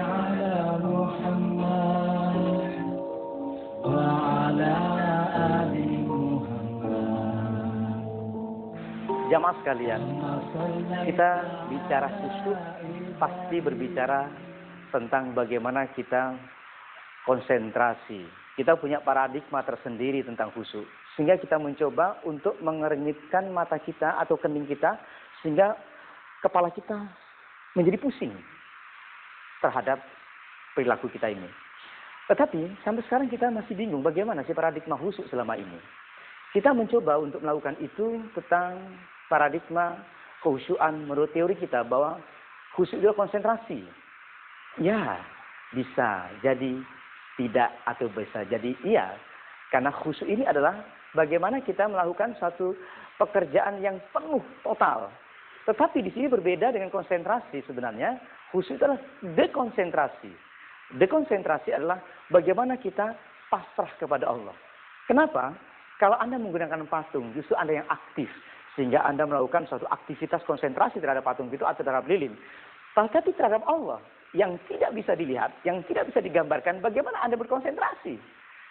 على محمد وعلى آل محمد. Jamaah sekalian, kita bicara khusyuk pasti berbicara tentang bagaimana kita konsentrasi. Kita punya paradigma tersendiri tentang khusyuk. Sehingga kita mencoba untuk mengernyitkan mata kita atau kening kita. Sehingga kepala kita menjadi pusing terhadap perilaku kita ini. Tetapi sampai sekarang kita masih bingung bagaimana sih paradigma khusyuk selama ini. Kita mencoba untuk melakukan itu tentang paradigma kekhusyuan menurut teori kita bahwa khusyuk itu konsentrasi. Ya, bisa jadi tidak atau bisa jadi iya. Karena khusyuk ini adalah bagaimana kita melakukan satu pekerjaan yang penuh total. Tetapi di sini berbeda dengan konsentrasi sebenarnya. Khusyuk itu adalah dekonsentrasi. Dekonsentrasi adalah bagaimana kita pasrah kepada Allah. Kenapa? Kalau Anda menggunakan patung, justru Anda yang aktif. Sehingga Anda melakukan suatu aktivitas konsentrasi terhadap patung itu atau terhadap lilin. Tetapi terhadap Allah, yang tidak bisa dilihat, yang tidak bisa digambarkan, bagaimana Anda berkonsentrasi?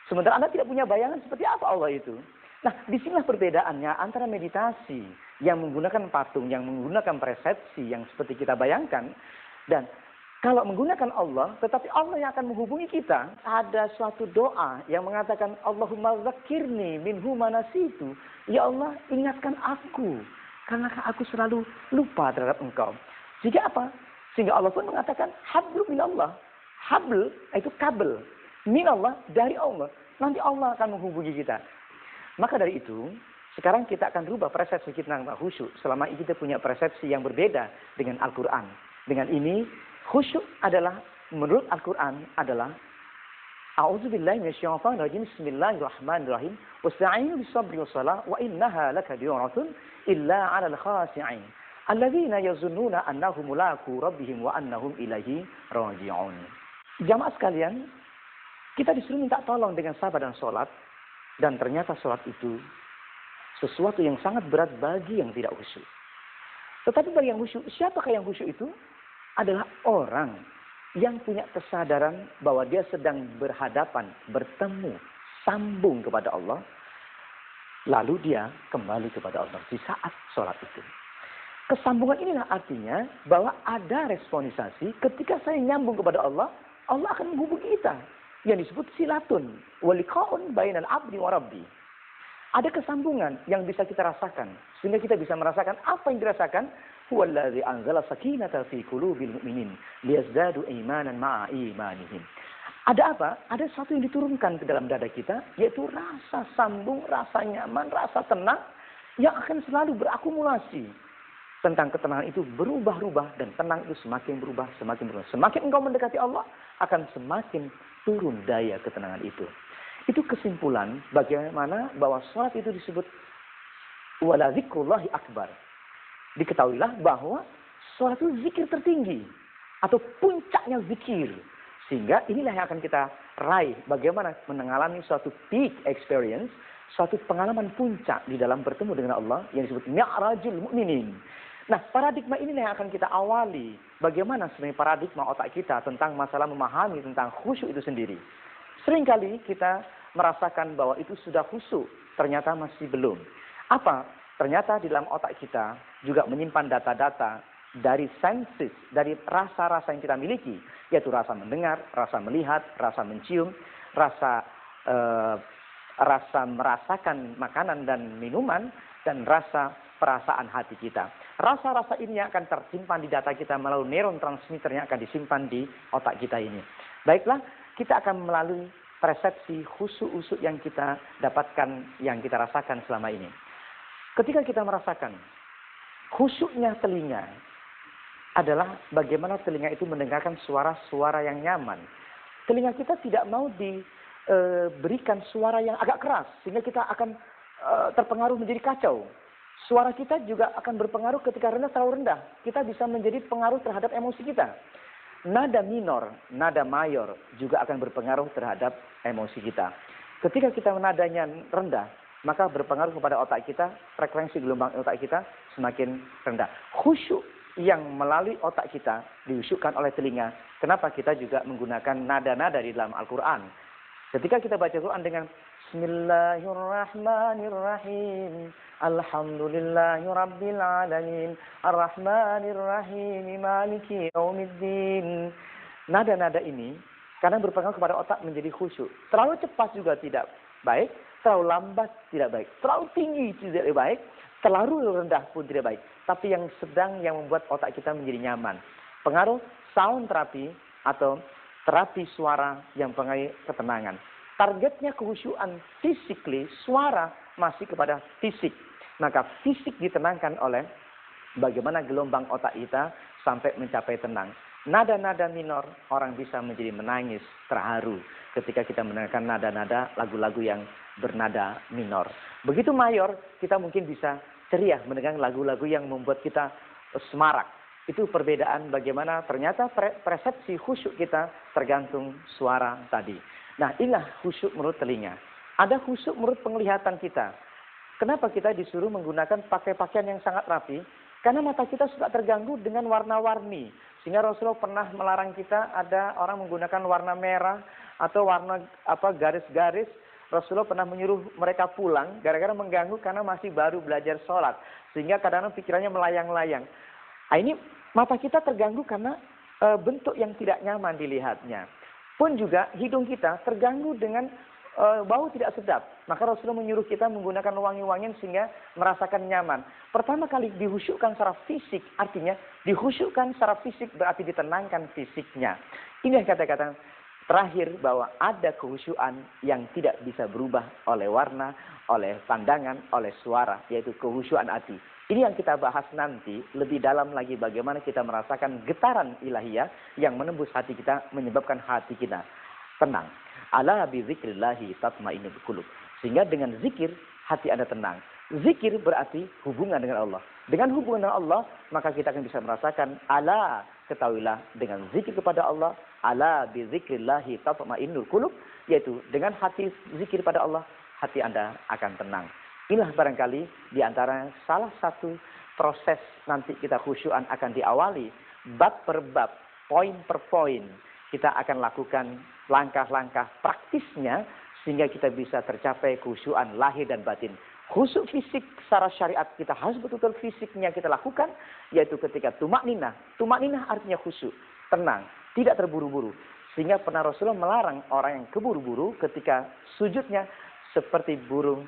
Sementara Anda tidak punya bayangan seperti apa Allah itu. Nah, disinilah perbedaannya antara meditasi yang menggunakan patung, yang menggunakan persepsi yang seperti kita bayangkan. Dan kalau menggunakan Allah, tetapi Allah yang akan menghubungi kita. Ada suatu doa yang mengatakan, Allahumma zakirni minhu manasitu. Ya Allah, ingatkan aku. Karena aku selalu lupa terhadap engkau. Sehingga apa? Sehingga Allah pun mengatakan, hablu minallah. Habl itu kabel. Minallah dari Allah. Nanti Allah akan menghubungi kita. Maka dari itu, sekarang kita akan rubah persepsi kita tentang khusyuk. Selama ini kita punya persepsi yang berbeda dengan Al-Quran. Dengan ini, khusyuk adalah, menurut Al-Quran adalah A'udzubillahi minasyaitonirrajim. Bismillahirrahmanirrahim. Wasta'inu bis-sabri was-shalah wa innaha lakabiratun illa 'alal khashi'in. Alladzina yazunnuna annahum mulaqu rabbihim wa annahum ilaihi raji'un. Jamaah sekalian, kita disuruh minta tolong dengan sabar dan sholat. Dan ternyata sholat itu sesuatu yang sangat berat bagi yang tidak khusyuk. Tetapi bagi yang khusyuk, siapakah yang khusyuk itu? Adalah orang yang punya kesadaran bahwa dia sedang berhadapan, bertemu, sambung kepada Allah. Lalu dia kembali kepada Allah di saat sholat itu. Kesambungan inilah artinya bahwa ada responisasi ketika saya nyambung kepada Allah, Allah akan menghubungi kita. Yang disebut silatun. Waliqa'un bainal abdi wa rabbi. Ada kesambungan yang bisa kita rasakan. Sehingga kita bisa merasakan apa yang dirasakan. Huwallazi anzala sakinata fi qulubil mu'minin liyazdadu imanan ma'a imanihim. Ada apa? Ada sesuatu yang diturunkan ke dalam dada kita, yaitu rasa sambung, rasa nyaman, rasa tenang yang akan selalu berakumulasi. Tentang ketenangan itu berubah-ubah dan tenang itu semakin berubah, semakin berubah. Semakin engkau mendekati Allah, akan semakin turun daya ketenangan itu. Itu kesimpulan bagaimana bahwa sholat itu disebut wala zikrullahi akbar. Diketahuilah bahwa sholat itu zikir tertinggi atau puncaknya zikir. Sehingga inilah yang akan kita raih bagaimana mengalami suatu peak experience, suatu pengalaman puncak di dalam bertemu dengan Allah yang disebut mi'rajul mu'minin. Nah, paradigma inilah yang akan kita awali. Bagaimana sebenarnya paradigma otak kita tentang masalah memahami tentang khusyuk itu sendiri. Seringkali kita merasakan bahwa itu sudah khusyuk, ternyata masih belum. Apa? Ternyata di dalam otak kita juga menyimpan data-data dari senses, dari rasa-rasa yang kita miliki. Yaitu rasa mendengar, rasa melihat, rasa mencium, rasa merasakan makanan dan minuman, dan rasa perasaan hati kita. Rasa-rasa ini yang akan tersimpan di data kita melalui neuron transmitter yang akan disimpan di otak kita ini. Baiklah, kita akan melalui persepsi khusyuk-khusyuk yang kita dapatkan, yang kita rasakan selama ini. Ketika kita merasakan khusyuknya telinga adalah bagaimana telinga itu mendengarkan suara-suara yang nyaman. Telinga kita tidak mau diberikan suara yang agak keras, sehingga kita akan terpengaruh menjadi kacau. Suara kita juga akan berpengaruh ketika rendah terlalu rendah. Kita bisa menjadi pengaruh terhadap emosi kita. Nada minor, nada mayor juga akan berpengaruh terhadap emosi kita. Ketika kita nadanya rendah, maka berpengaruh kepada otak kita, frekuensi gelombang otak kita semakin rendah. Khusyuk yang melalui otak kita diusyukkan oleh telinga. Kenapa kita juga menggunakan nada-nada di dalam Al-Quran? Ketika kita baca Quran dengan Bismillahirrahmanirrahim, Alhamdulillahirabbil alamin, Arrahmanirrahim, Maliki yaumiddin. Nada-nada ini karena berpengaruh kepada otak menjadi khusyuk. Terlalu cepat juga tidak baik, terlalu lambat tidak baik, terlalu tinggi tidak baik, terlalu rendah pun tidak baik. Tapi yang sedang yang membuat otak kita menjadi nyaman. Pengaruh sound terapi atau terapi suara yang pengaruh ketenangan. Targetnya kehusyuan physically, suara masih kepada fisik. Maka fisik ditenangkan oleh bagaimana gelombang otak kita sampai mencapai tenang. Nada-nada minor, orang bisa menjadi menangis, terharu ketika kita mendengarkan nada-nada lagu-lagu yang bernada minor. Begitu mayor, kita mungkin bisa ceria mendengar lagu-lagu yang membuat kita semarak. Itu perbedaan bagaimana ternyata persepsi khusyuk kita tergantung suara tadi. Nah, inilah khusyuk menurut telinga. Ada khusyuk menurut penglihatan kita. Kenapa kita disuruh menggunakan pakai pakaian yang sangat rapi? Karena mata kita suka terganggu dengan warna-warni. Sehingga Rasulullah pernah melarang kita ada orang menggunakan warna merah atau warna garis-garis. Rasulullah pernah menyuruh mereka pulang gara-gara mengganggu karena masih baru belajar sholat. Sehingga kadang-kadang pikirannya melayang-layang. Nah, ini mata kita terganggu karena bentuk yang tidak nyaman dilihatnya. Pun juga hidung kita terganggu dengan bau tidak sedap. Maka Rasulullah menyuruh kita menggunakan wangi-wangian sehingga merasakan nyaman. Pertama kali dihusyukkan secara fisik, artinya dihusyukkan secara fisik berarti ditenangkan fisiknya. Ini yang kata-kata terakhir bahwa ada kehusyuan yang tidak bisa berubah oleh warna, oleh pandangan, oleh suara, yaitu kehusyuan hati. Ini yang kita bahas nanti lebih dalam lagi bagaimana kita merasakan getaran ilahiyah yang menembus hati kita, menyebabkan hati kita tenang. Ala bi dzikrillahi tatmainnul qulub. Sehingga dengan zikir hati Anda tenang. Zikir berarti hubungan dengan Allah. Dengan hubungan dengan Allah, maka kita akan bisa merasakan ala, ketahuilah dengan zikir kepada Allah, ala bi dzikrillahi tatmainnul qulub, yaitu dengan hati zikir pada Allah, hati Anda akan tenang. Inilah barangkali di antara salah satu proses nanti kita khusyuan akan diawali bab per bab, poin per poin. Kita akan lakukan langkah-langkah praktisnya sehingga kita bisa tercapai khusyuan lahir dan batin. Khusyuk fisik secara syariat kita harus betul-betul fisiknya kita lakukan, yaitu ketika tumak ninah. Tumak ninah artinya khusyuk, tenang, tidak terburu-buru. Sehingga pernah Rasulullah melarang orang yang keburu-buru ketika sujudnya seperti burung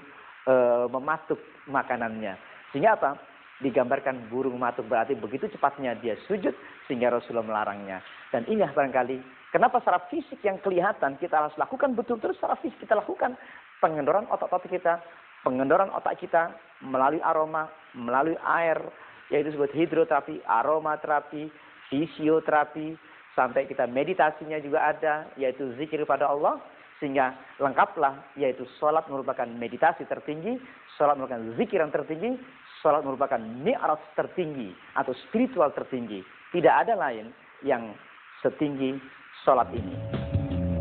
mematuk makanannya. Sehingga apa? Digambarkan burung mematuk berarti begitu cepatnya dia sujud sehingga Rasulullah melarangnya. Dan ini barangkali kenapa secara fisik yang kelihatan kita harus lakukan betul-betul secara fisik kita lakukan pengendoran otot-otot kita, pengendoran otak kita melalui aroma, melalui air, yaitu disebut hidroterapi, aromaterapi, fisioterapi, sampai kita meditasinya juga ada, yaitu zikir pada Allah. Sehingga lengkaplah, yaitu sholat merupakan meditasi tertinggi, sholat merupakan zikir yang tertinggi, sholat merupakan mi'raj tertinggi atau spiritual tertinggi. Tidak ada lain yang setinggi sholat ini.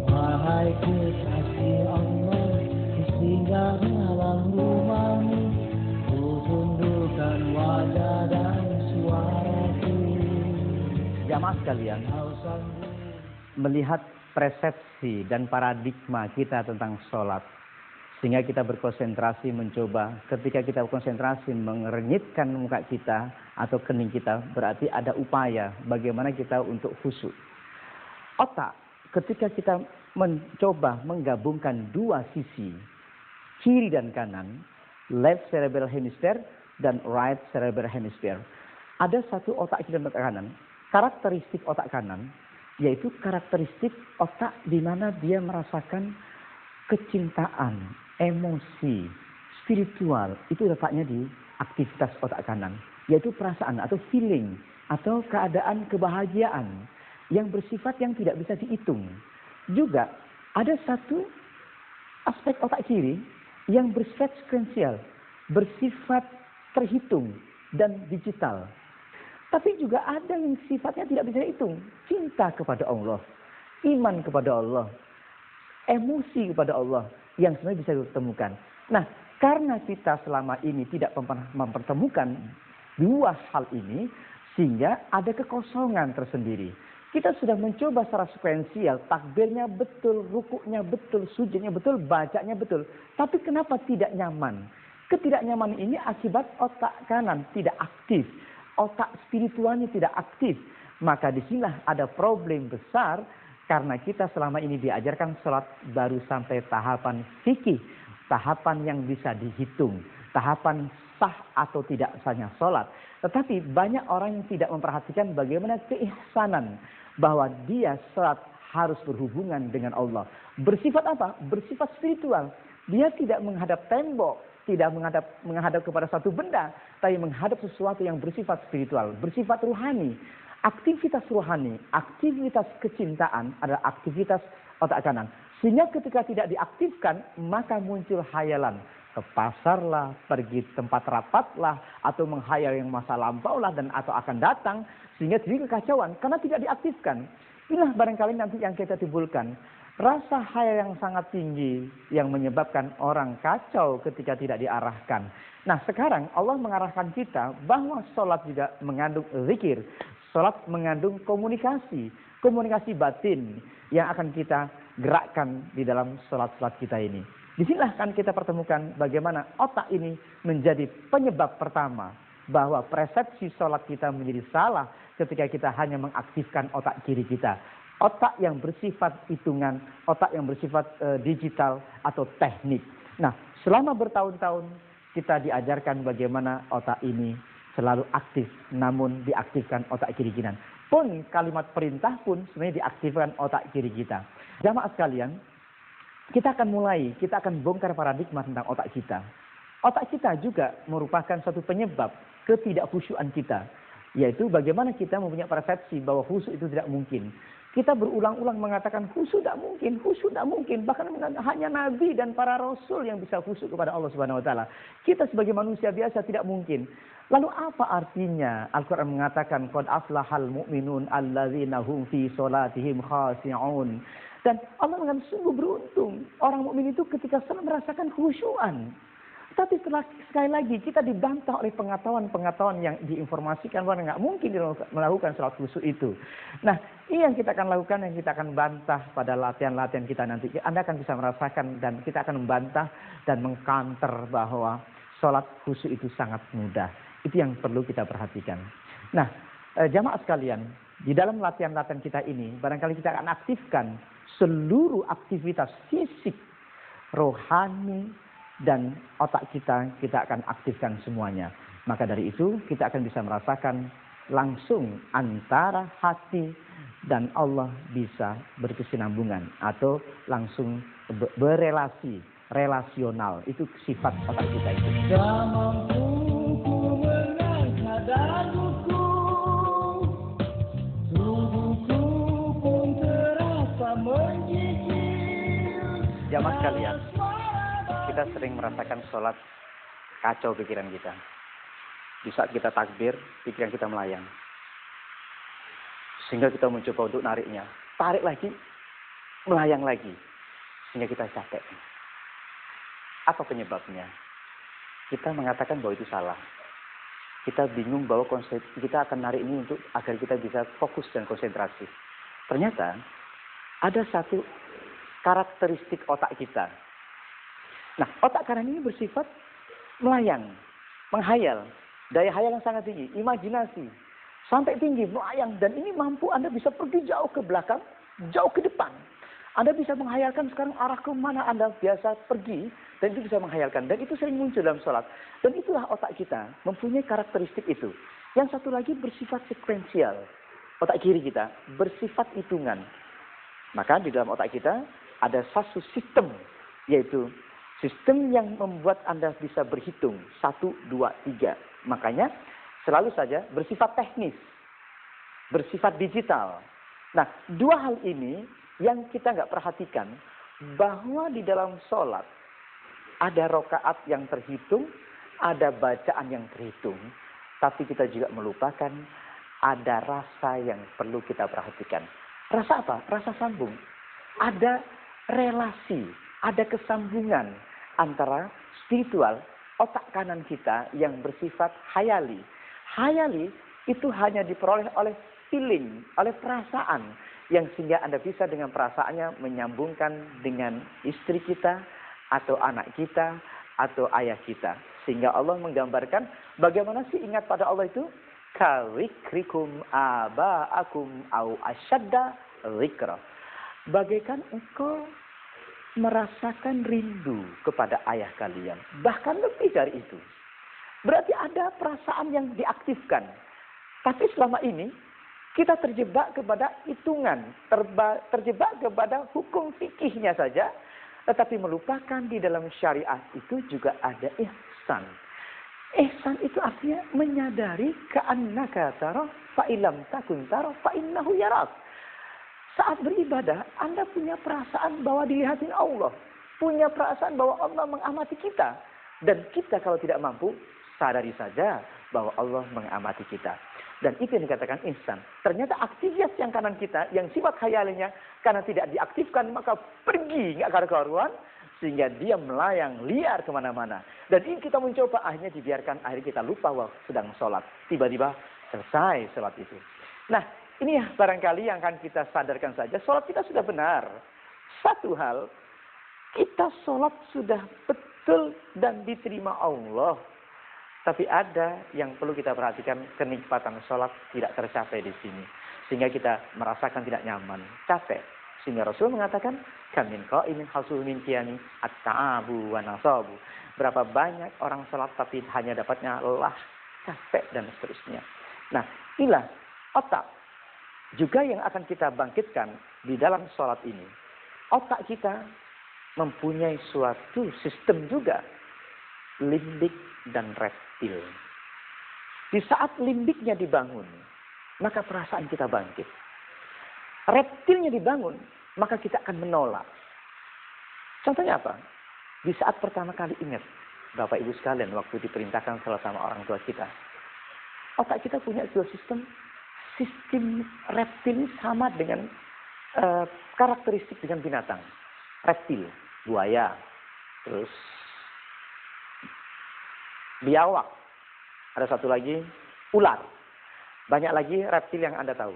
Wahai kekasih Allah, singgah dalam rumahmu, ku tundukkan wajah dan suaraku. Jamaah sekalian, melihat persepsi dan paradigma kita tentang sholat, sehingga kita berkonsentrasi mencoba. Ketika kita berkonsentrasi mengernyitkan muka kita atau kening kita, berarti ada upaya bagaimana kita untuk khusyuk. Otak, ketika kita mencoba menggabungkan dua sisi, kiri dan kanan, left cerebral hemisphere dan right cerebral hemisphere, ada satu otak kiri dan otak kanan. Karakteristik otak kanan yaitu karakteristik otak di mana dia merasakan kecintaan, emosi, spiritual. Itu letaknya di aktivitas otak kanan. Yaitu perasaan atau feeling atau keadaan kebahagiaan yang bersifat yang tidak bisa dihitung. Juga ada satu aspek otak kiri yang bersifat sekuensial, bersifat terhitung dan digital. Tapi juga ada yang sifatnya tidak bisa dihitung. Cinta kepada Allah, iman kepada Allah, emosi kepada Allah yang sebenarnya bisa ditemukan. Nah, karena kita selama ini tidak pernah mempertemukan dua hal ini, Sehingga ada kekosongan tersendiri. Kita sudah mencoba secara sekuensial, takbirnya betul, rukuknya betul, sujudnya betul, bacanya betul. Tapi kenapa tidak nyaman? Ketidaknyamanan ini akibat otak kanan tidak aktif. Otak spiritualnya tidak aktif. Maka disinilah ada problem besar karena kita selama ini diajarkan sholat baru sampai tahapan fikih. Tahapan yang bisa dihitung. Tahapan sah atau tidak sahnya sholat. Tetapi banyak orang yang tidak memperhatikan bagaimana keihsanan. Bahwa dia sholat harus berhubungan dengan Allah. Bersifat apa? Bersifat spiritual. Dia tidak menghadap tembok. Tidak menghadap kepada satu benda. Tapi menghadap sesuatu yang bersifat spiritual. Bersifat ruhani. Aktivitas ruhani, aktivitas kecintaan adalah aktivitas otak kanan. Sehingga ketika tidak diaktifkan, maka muncul hayalan. Ke pasar lah, pergi tempat rapat lah, atau menghayal yang masa lampau lah, dan atau akan datang. Sehingga jadi kekacauan, karena tidak diaktifkan. Inilah barangkali nanti yang kita timbulkan. Rasa hayal yang sangat tinggi, yang menyebabkan orang kacau ketika tidak diarahkan. Nah sekarang Allah mengarahkan kita bahwa sholat juga mengandung zikir. Sholat mengandung komunikasi. Komunikasi batin yang akan kita gerakkan di dalam sholat-sholat kita ini. Disinilah kan kita pertemukan bagaimana otak ini menjadi penyebab pertama. Bahwa persepsi sholat kita menjadi salah ketika kita hanya mengaktifkan otak kiri kita. Otak yang bersifat hitungan, otak yang bersifat digital atau teknik. Nah selama bertahun-tahun kita diajarkan bagaimana otak ini selalu aktif, namun diaktifkan otak kiri kita. Pun kalimat perintah pun sebenarnya diaktifkan otak kiri kita. Jamaah sekalian, kita akan bongkar paradigma tentang otak kita. Otak kita juga merupakan satu penyebab ketidakkhusyuan kita. Yaitu bagaimana kita mempunyai persepsi bahwa khusyuk itu tidak mungkin. Kita berulang-ulang mengatakan khusyuk tidak mungkin. Bahkan hanya Nabi dan para Rasul yang bisa khusyuk kepada Allah Subhanahu Wa Taala. Kita sebagai manusia biasa tidak mungkin. Lalu apa artinya Al-Quran mengatakan qad aflahal mu'minun alladzina hum fi sholatihim khashi'un. Dan Allah mengatakan sungguh beruntung orang mukmin itu ketika salat merasakan khusyuan. Tapi sekali lagi kita dibantah oleh pengetahuan yang diinformasikan bahwa nggak mungkin melakukan sholat khusyuk itu. Nah ini yang kita akan lakukan, yang kita akan bantah pada latihan-latihan kita nanti. Anda akan bisa merasakan dan kita akan membantah dan mengcounter bahwa sholat khusyuk itu sangat mudah. Itu yang perlu kita perhatikan. Nah jamaah sekalian, di dalam latihan-latihan kita ini barangkali kita akan aktifkan seluruh aktivitas fisik, rohani, dan otak kita akan aktifkan semuanya. Maka dari itu kita akan bisa merasakan langsung antara hati dan Allah bisa berkesinambungan. Atau langsung berrelasi, relasional. Itu sifat otak kita itu. Jamaah sekalian, kita sering merasakan sholat kacau pikiran kita. Di saat kita takbir, pikiran kita melayang. Sehingga kita mencoba untuk nariknya. Tarik lagi, melayang lagi. Sehingga kita capek. Apa penyebabnya? Kita mengatakan bahwa itu salah. Kita bingung bahwa kita akan narik ini untuk agar kita bisa fokus dan konsentrasi. Ternyata ada satu karakteristik otak kita. Nah, otak kanan ini bersifat melayang, menghayal, daya hayal yang sangat tinggi, imajinasi, sampai tinggi, melayang, dan ini mampu Anda bisa pergi jauh ke belakang, jauh ke depan. Anda bisa menghayalkan sekarang arah ke mana Anda biasa pergi, dan itu bisa menghayalkan, dan itu sering muncul dalam sholat. Dan itulah otak kita, mempunyai karakteristik itu. Yang satu lagi bersifat sekuensial, otak kiri kita bersifat hitungan. Maka di dalam otak kita ada satu sistem, yaitu sistem yang membuat Anda bisa berhitung 1, 2, 3. Makanya selalu saja bersifat teknis, bersifat digital. Nah, dua hal ini yang kita nggak perhatikan, bahwa di dalam sholat ada rokaat yang terhitung, ada bacaan yang terhitung. Tapi kita juga melupakan ada rasa yang perlu kita perhatikan. Rasa apa? Rasa sambung. Ada relasi, ada kesambungan antara spiritual, otak kanan kita yang bersifat hayali. Hayali itu hanya diperoleh oleh feeling, oleh perasaan. Yang sehingga Anda bisa dengan perasaannya menyambungkan dengan istri kita, atau anak kita, atau ayah kita. Sehingga Allah menggambarkan bagaimana sih ingat pada Allah itu? Kawikrikum aba'akum au asyadda zikra. Bagaikan engkau merasakan rindu kepada ayah kalian. Bahkan lebih dari itu. Berarti ada perasaan yang diaktifkan. Tapi selama ini kita terjebak kepada hitungan, terjebak kepada hukum fikihnya saja, tetapi melupakan di dalam syariat itu juga ada ihsan. Ihsan itu artinya menyadari ka'annaka tara fa illam takun tara fa innahu yarak. Saat beribadah, Anda punya perasaan bahwa dilihatin Allah, punya perasaan bahwa Allah mengamati kita, dan kita kalau tidak mampu, sadari saja bahwa Allah mengamati kita. Dan itu yang dikatakan ihsan. Ternyata aktivitas yang kanan kita, yang sifat khayalnya, karena tidak diaktifkan, maka pergi nggak karu-karuan, sehingga dia melayang liar kemana-mana. Dan ini kita mencoba, akhirnya dibiarkan, akhirnya kita lupa bahwa sedang sholat. Tiba-tiba selesai sholat itu. Nah, ini ya barangkali yang akan kita sadarkan saja, sholat kita sudah benar. Satu hal, kita sholat sudah betul dan diterima Allah. Tapi ada yang perlu kita perhatikan, kenikmatan sholat tidak tercapai di sini. Sehingga kita merasakan tidak nyaman, capek. Sehingga Rasul mengatakan, kamin qa'imin hasul min qiyami at-ta'abu wa nasabu. Berapa banyak orang sholat tapi hanya dapatnya lelah, capek, dan seterusnya. Nah, inilah otak juga yang akan kita bangkitkan di dalam sholat ini. Otak kita mempunyai suatu sistem juga, limbik dan reptil. Di saat limbiknya dibangun, maka perasaan kita bangkit. Reptilnya dibangun, maka kita akan menolak. Contohnya apa? Di saat pertama kali ingat, Bapak Ibu sekalian, waktu diperintahkan salah sama orang tua kita, otak kita punya dua sistem. Sistem reptil sama dengan karakteristik dengan binatang. Reptil, buaya, terus biawak. Ada satu lagi, ular. Banyak lagi reptil yang Anda tahu.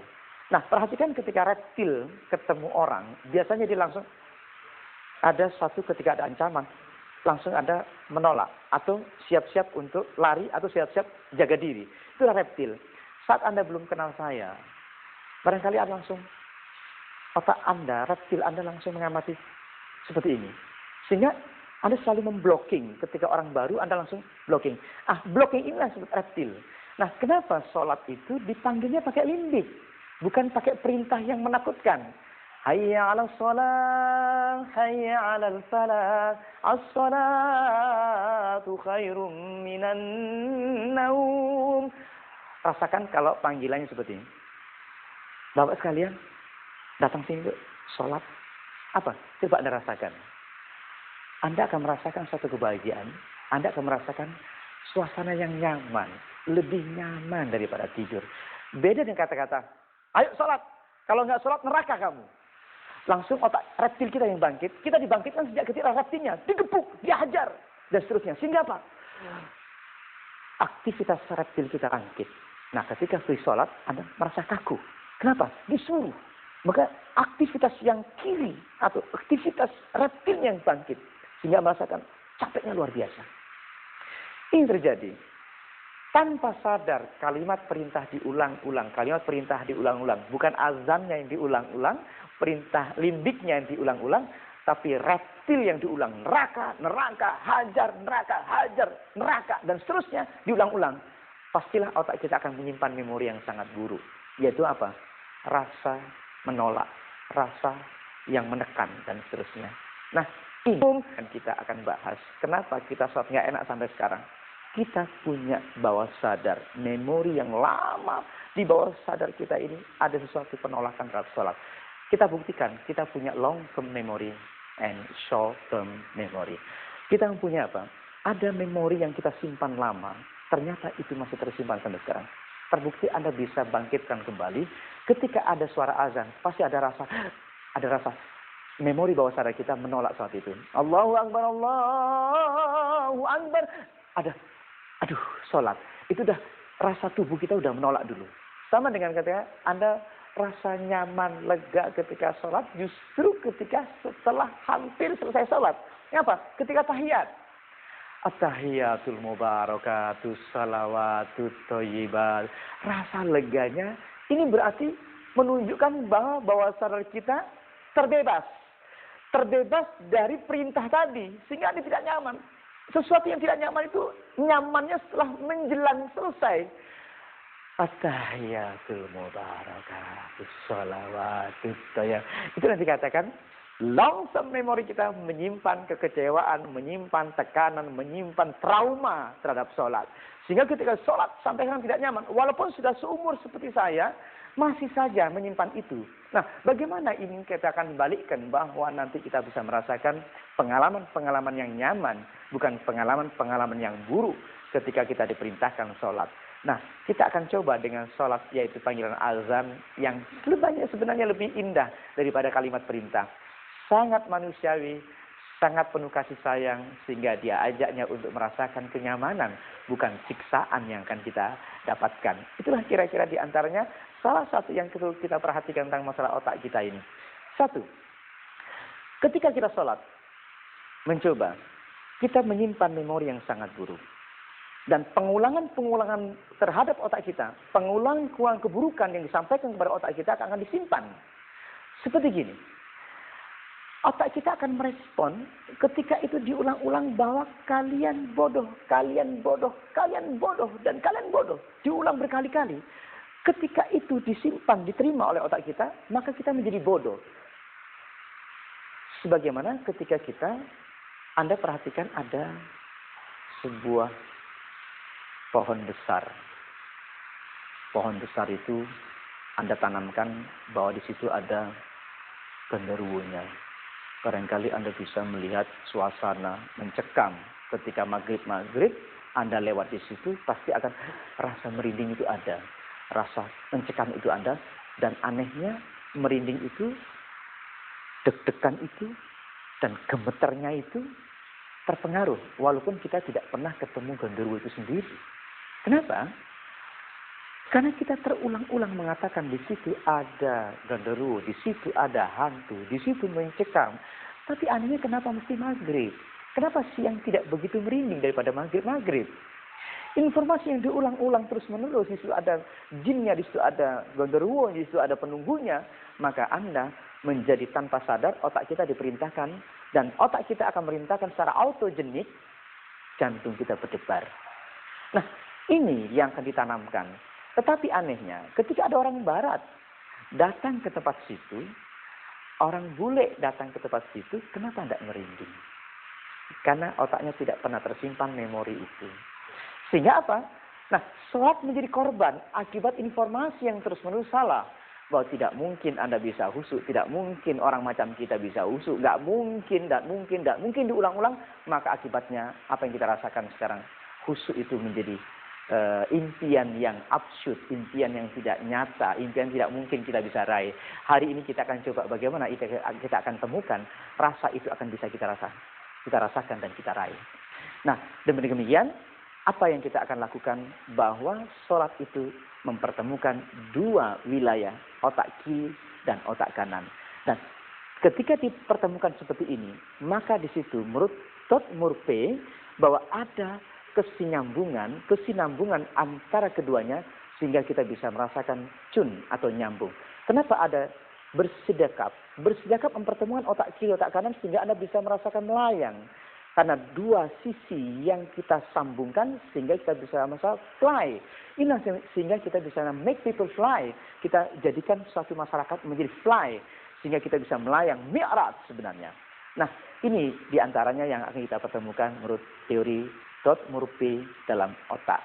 Nah, perhatikan ketika reptil ketemu orang, biasanya dia langsung ada suatu ketika ada ancaman, langsung ada menolak. Atau siap-siap untuk lari, atau siap-siap jaga diri. Itulah reptil. Saat Anda belum kenal saya, barangkali Anda langsung, otak Anda, reptil Anda langsung mengamati seperti ini. Sehingga Anda selalu memblocking. Ketika orang baru, Anda langsung blocking. Blocking inilah disebut reptil. Nah, kenapa sholat itu dipanggilnya pakai limbik? Bukan pakai perintah yang menakutkan. Hayya 'alas shalah, hayya 'alal falah, as-salatu khairum minan naum. Rasakan kalau panggilannya seperti ini. Bapak sekalian, datang sini untuk sholat. Apa? Coba Anda rasakan. Anda akan merasakan suatu kebahagiaan. Anda akan merasakan suasana yang nyaman. Lebih nyaman daripada tidur. Beda dengan kata-kata, ayo sholat. Kalau nggak sholat, neraka kamu. Langsung otak reptil kita yang bangkit. Kita dibangkitkan sejak ketika reptilnya digepuk, dihajar, dan seterusnya. Sehingga apa? Aktivitas reptil kita bangkit. Nah, ketika free sholat, Anda merasa kaku. Kenapa? Disuruh. Maka aktivitas yang kiri atau aktivitas reptil yang bangkit. Sehingga merasakan capeknya luar biasa. Ini terjadi. Tanpa sadar kalimat perintah diulang-ulang. Kalimat perintah diulang-ulang. Bukan azannya yang diulang-ulang. Perintah limbiknya yang diulang-ulang. Tapi reptil yang diulang. Neraka, neraka, hajar, neraka, hajar, neraka. Dan seterusnya diulang-ulang. Pastilah otak kita akan menyimpan memori yang sangat buruk. Yaitu apa? Rasa menolak. Rasa yang menekan dan seterusnya. Nah, ini kan kita akan bahas. Kenapa kita sholat nggak enak sampai sekarang? Kita punya bawah sadar. Memori yang lama di bawah sadar kita ini ada sesuatu penolakan terhadap sholat. Kita buktikan. Kita punya long term memory and short term memory. Kita punya apa? Ada memori yang kita simpan lama. Ternyata itu masih tersimpan sampai sekarang. Terbukti Anda bisa bangkitkan kembali. Ketika ada suara azan, pasti ada rasa memori bawah sadar kita menolak saat itu. Allahu Akbar, Allahu Akbar. Aduh, sholat. Itu udah rasa tubuh kita udah menolak dulu. Sama dengan ketika Anda rasa nyaman, lega ketika sholat, justru ketika setelah hampir selesai sholat. Kenapa? Ketika tahiyat. At-tahiyatul mubarakatus salawatut thayyibat. Rasa leganya ini berarti menunjukkan bahwa sadar kita terbebas. Terbebas dari perintah tadi. Sehingga Anda tidak nyaman. Sesuatu yang tidak nyaman itu nyamannya setelah menjelang selesai. At-tahiyatul mubarakatus salawatut thayyibat. Itu nanti dikatakan long term memory kita menyimpan kekecewaan, menyimpan tekanan, menyimpan trauma terhadap sholat. Sehingga ketika sholat sampai sekarang tidak nyaman. Walaupun sudah seumur seperti saya, masih saja menyimpan itu. Nah, bagaimana ini kita akan balikkan bahwa nanti kita bisa merasakan pengalaman-pengalaman yang nyaman, bukan pengalaman-pengalaman yang buruk ketika kita diperintahkan sholat. Nah, kita akan coba dengan sholat, yaitu panggilan azan yang sebenarnya lebih indah daripada kalimat perintah. Sangat manusiawi, sangat penuh kasih sayang, sehingga dia ajaknya untuk merasakan kenyamanan, bukan siksaan yang akan kita dapatkan. Itulah kira-kira di antaranya salah satu yang perlu kita perhatikan tentang masalah otak kita ini. Satu, ketika kita sholat, mencoba, kita menyimpan memori yang sangat buruk. Dan pengulangan-pengulangan terhadap otak kita, pengulangan keburukan yang disampaikan kepada otak kita akan disimpan. Seperti gini. Otak kita akan merespon ketika itu diulang-ulang bahwa kalian bodoh, kalian bodoh, kalian bodoh, dan kalian bodoh. Diulang berkali-kali. Ketika itu disimpan, diterima oleh otak kita, maka kita menjadi bodoh. Sebagaimana ketika Anda perhatikan ada sebuah pohon besar. Pohon besar itu Anda tanamkan bahwa di situ ada genderuwonya. Barangkali Anda bisa melihat suasana mencekam ketika maghrib Anda lewat di situ, pasti akan rasa merinding itu ada, rasa mencekam itu ada, dan anehnya merinding itu, deg-degan itu, dan gemeternya itu terpengaruh, walaupun kita tidak pernah ketemu genderuwo itu sendiri. Kenapa? Karena kita terulang-ulang mengatakan di situ ada genderuwo, di situ ada hantu, di situ mencekam. Tapi anehnya kenapa mesti maghrib? Kenapa siang tidak begitu merinding daripada maghrib? Informasi yang diulang-ulang terus-menerus, di situ ada jinnya, di situ ada genderuwo, di situ ada penunggunya. Maka Anda menjadi tanpa sadar, otak kita diperintahkan, dan otak kita akan merintahkan secara autogenik, jantung kita berdebar. Nah, ini yang akan ditanamkan. Tetapi anehnya, ketika ada orang barat datang ke tempat situ, orang bule datang ke tempat situ, kenapa tidak merinding? Karena otaknya tidak pernah tersimpan memori itu. Sehingga apa? Nah, sholat menjadi korban akibat informasi yang terus-menerus salah. Bahwa tidak mungkin Anda bisa khusyuk, tidak mungkin orang macam kita bisa khusyuk, nggak mungkin diulang-ulang, maka akibatnya apa yang kita rasakan sekarang, khusyuk itu menjadi impian yang absurd, impian yang tidak nyata, impian tidak mungkin kita bisa raih. Hari ini kita akan coba bagaimana kita akan temukan rasa itu akan bisa kita rasakan dan kita raih. Nah, demikian apa yang kita akan lakukan, bahwa sholat itu mempertemukan dua wilayah, otak kiri dan otak kanan. Dan ketika dipertemukan seperti ini, maka di situ menurut Todd Murphy bahwa ada kesinambungan antara keduanya, sehingga kita bisa merasakan cun atau nyambung. Kenapa ada bersedekap? Bersedekap mempertemukan otak kiri, otak kanan, sehingga Anda bisa merasakan melayang. Karena dua sisi yang kita sambungkan, sehingga kita bisa fly. Inilah sehingga kita bisa make people fly. Kita jadikan suatu masyarakat menjadi fly, sehingga kita bisa melayang, mi'raj sebenarnya. Nah, ini diantaranya yang akan kita pertemukan menurut teori Todd Murphy dalam otak.